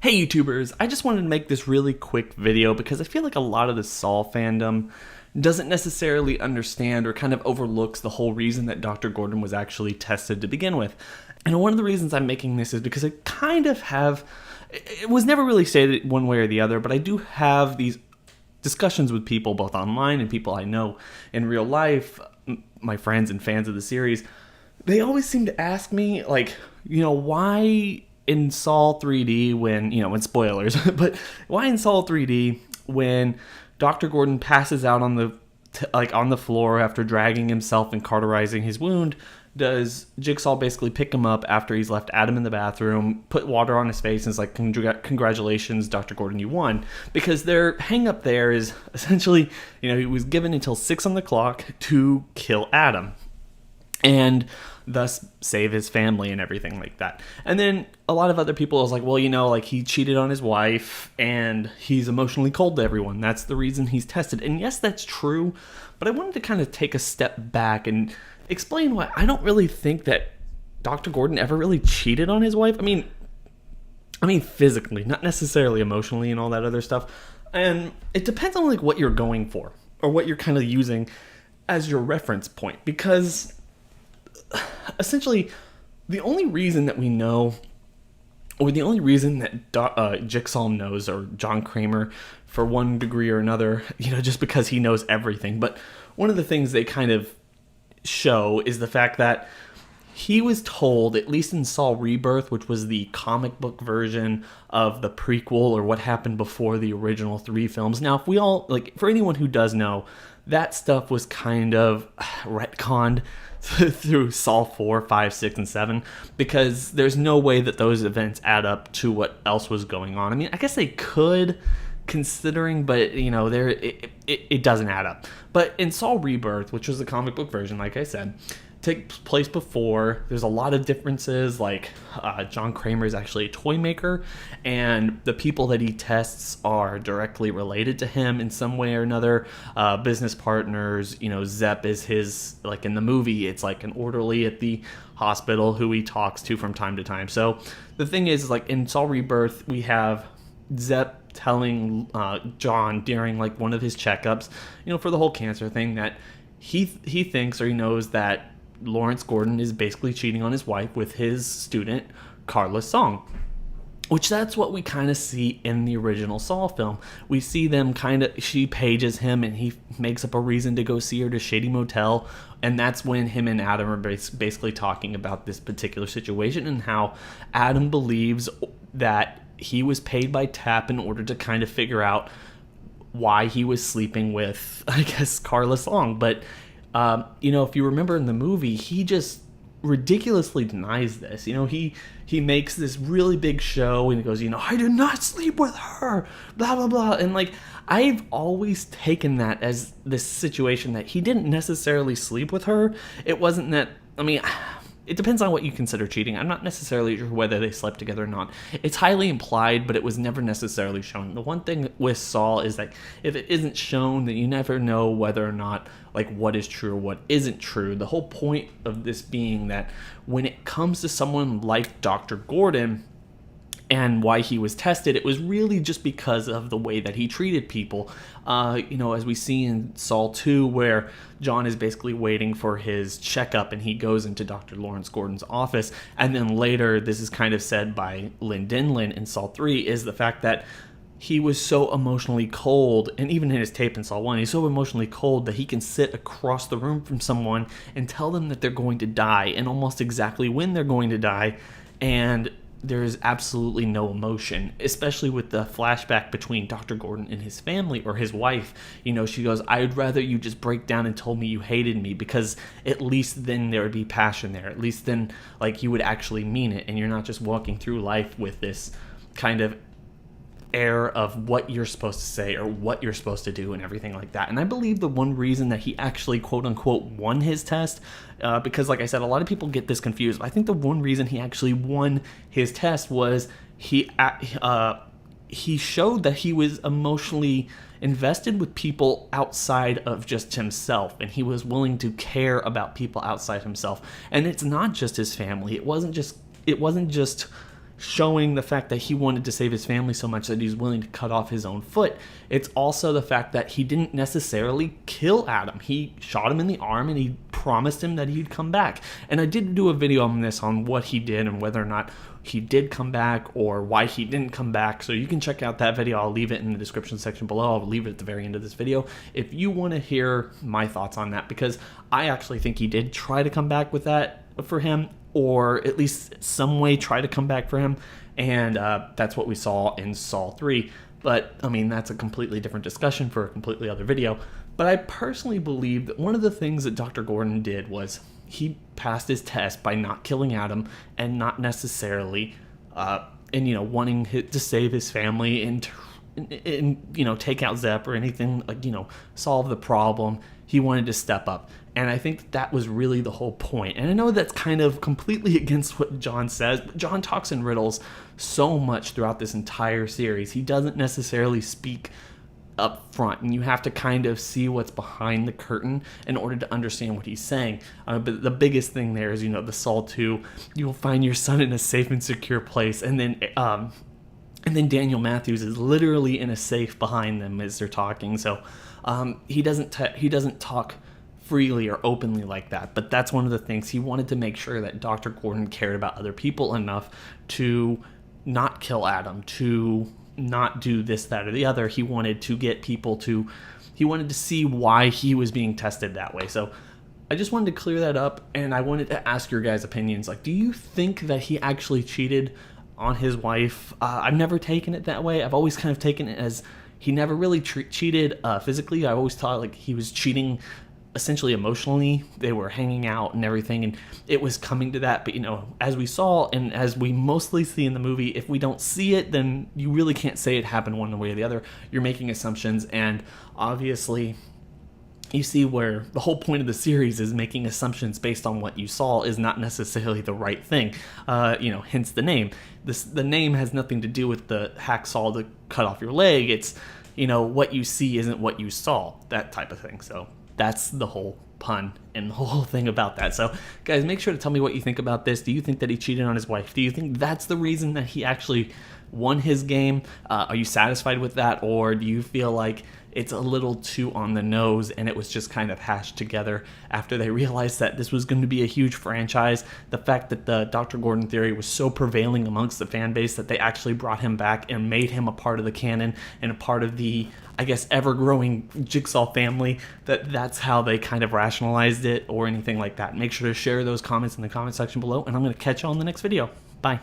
Hey YouTubers, I just wanted to make this really quick video because I feel like a lot of the Saw fandom doesn't necessarily understand or kind of overlooks the whole reason that Dr. Gordon was actually tested to begin with. And one of the reasons I'm making this is because I kind of have, it was never really stated one way or the other, but I do have these discussions with people both online and people I know in real life, my friends and fans of the series. They always seem to ask me, like, why in Saw 3D when spoilers, but why in Saw 3D when Dr. Gordon passes out on the floor after dragging himself and cauterizing his wound, does Jigsaw basically pick him up after he's left Adam in the bathroom, put water on his face, and is like, congratulations, Dr. Gordon, you won. Because their hang up there is essentially, he was given until 6 on the clock to kill Adam, and thus save his family and everything like that. And then a lot of other people was like, well, he cheated on his wife and he's emotionally cold to everyone. That's the reason he's tested. And yes, that's true, but I wanted to kind of take a step back and explain why I don't really think that Dr. Gordon ever really cheated on his wife. I mean physically, not necessarily emotionally and all that other stuff. And it depends on what you're going for or what you're kind of using as your reference point, because essentially, the only reason that we know, or the only reason that Jigsaw knows, or John Kramer, for one degree or another, just because he knows everything, but one of the things they kind of show is the fact that he was told, at least in Saw Rebirth, which was the comic book version of the prequel, or what happened before the original 3 films. Now, if we all, for anyone who does know, that stuff was kind of retconned through Saw 4, 5, 6, and 7, because there's no way that those events add up to what else was going on. I mean, I guess they could, considering, but it doesn't add up. But in Saw Rebirth, which was the comic book version, like I said, takes place before. There's a lot of differences, like John Kramer is actually a toy maker, and the people that he tests are directly related to him in some way or another. Business partners, Zepp is his, in the movie, it's like an orderly at the hospital who he talks to from time to time. So the thing is, in Saw Rebirth, we have Zepp telling John during one of his checkups, for the whole cancer thing, that he thinks, or he knows, that Lawrence Gordon is basically cheating on his wife with his student, Carla Song. Which that's what we kind of see in the original Saw film. We see them she pages him and he makes up a reason to go see her to Shady Motel. And that's when him and Adam are basically talking about this particular situation and how Adam believes that he was paid by TAP in order to kind of figure out why he was sleeping with, I guess, Carla Song. But if you remember in the movie, he just ridiculously denies this. He makes this really big show and he goes, I did not sleep with her, blah, blah, blah. And I've always taken that as this situation that he didn't necessarily sleep with her. It wasn't that, it depends on what you consider cheating. I'm not necessarily sure whether they slept together or not. It's highly implied, but it was never necessarily shown. The one thing with Saul is that if it isn't shown, then you never know whether or not, what is true or what isn't true. The whole point of this being that when it comes to someone like Dr. Gordon and why he was tested, it was really just because of the way that he treated people. As we see in Saw 2, where John is basically waiting for his checkup and he goes into Dr. Lawrence Gordon's office. And then later, this is kind of said by Lynn Dinlin in Saw 3, is the fact that he was so emotionally cold, and even in his tape in Saw 1, he's so emotionally cold that he can sit across the room from someone and tell them that they're going to die and almost exactly when they're going to die. And there's absolutely no emotion, especially with the flashback between Dr. Gordon and his family, or his wife. She goes, I'd rather you just break down and told me you hated me, because at least then there would be passion there. At least then, you would actually mean it, and you're not just walking through life with this kind of air of what you're supposed to say or what you're supposed to do and everything like that. And I believe the one reason that he actually quote-unquote won his test, because like I said, a lot of people get this confused, I think the one reason he actually won his test was he showed that he was emotionally invested with people outside of just himself, and he was willing to care about people outside himself. And it's not just his family. It wasn't just showing the fact that he wanted to save his family so much that he's willing to cut off his own foot. It's also the fact that he didn't necessarily kill Adam. He shot him in the arm and he promised him that he'd come back. And I did do a video on this, on what he did and whether or not he did come back or why he didn't come back. So you can check out that video. I'll leave it in the description section below. I'll leave it at the very end of this video if you want to hear my thoughts on that, because I actually think he did try to come back with that for him, or at least some way try to come back for him, and that's what we saw in Saw 3. But, I mean, that's a completely different discussion for a completely other video. But I personally believe that one of the things that Dr. Gordon did was he passed his test by not killing Adam and not necessarily, wanting to save his family and take out Zepp or anything, solve the problem. He wanted to step up. And I think that was really the whole point. And I know that's kind of completely against what John says, but John talks in riddles so much throughout this entire series. He doesn't necessarily speak up front, and you have to kind of see what's behind the curtain in order to understand what he's saying. But the biggest thing there is, the Saw 2, you'll find your son in a safe and secure place, and then Daniel Matthews is literally in a safe behind them as they're talking. So he doesn't talk freely or openly like that, but that's one of the things. He wanted to make sure that Dr. Gordon cared about other people enough to not kill Adam, to not do this, that, or the other. He wanted to get people he wanted to see why he was being tested that way. So I just wanted to clear that up, and I wanted to ask your guys' opinions. Do you think that he actually cheated on his wife? I've never taken it that way. I've always kind of taken it as he never really cheated physically. I always thought he was cheating essentially emotionally. They were hanging out and everything, and it was coming to that. But as we saw, and as we mostly see in the movie, if we don't see it, then you really can't say it happened one way or the other. You're making assumptions, and obviously you see where the whole point of the series is making assumptions based on what you saw is not necessarily the right thing. Hence the name. The name has nothing to do with the hacksaw to cut off your leg. It's what you see isn't what you saw, that type of thing. So that's the whole pun and the whole thing about that. So guys, make sure to tell me what you think about this. Do you think that he cheated on his wife? Do you think that's the reason that he actually won his game? Are you satisfied with that, or do you feel like it's a little too on the nose and it was just kind of hashed together after they realized that this was going to be a huge franchise? The fact that the Dr. Gordon theory was so prevailing amongst the fan base that they actually brought him back and made him a part of the canon and a part of the, I guess, ever-growing Jigsaw family, that's how they kind of rationalized it, or anything like that. Make sure to share those comments in the comment section below, and I'm going to catch you on the next video. Bye.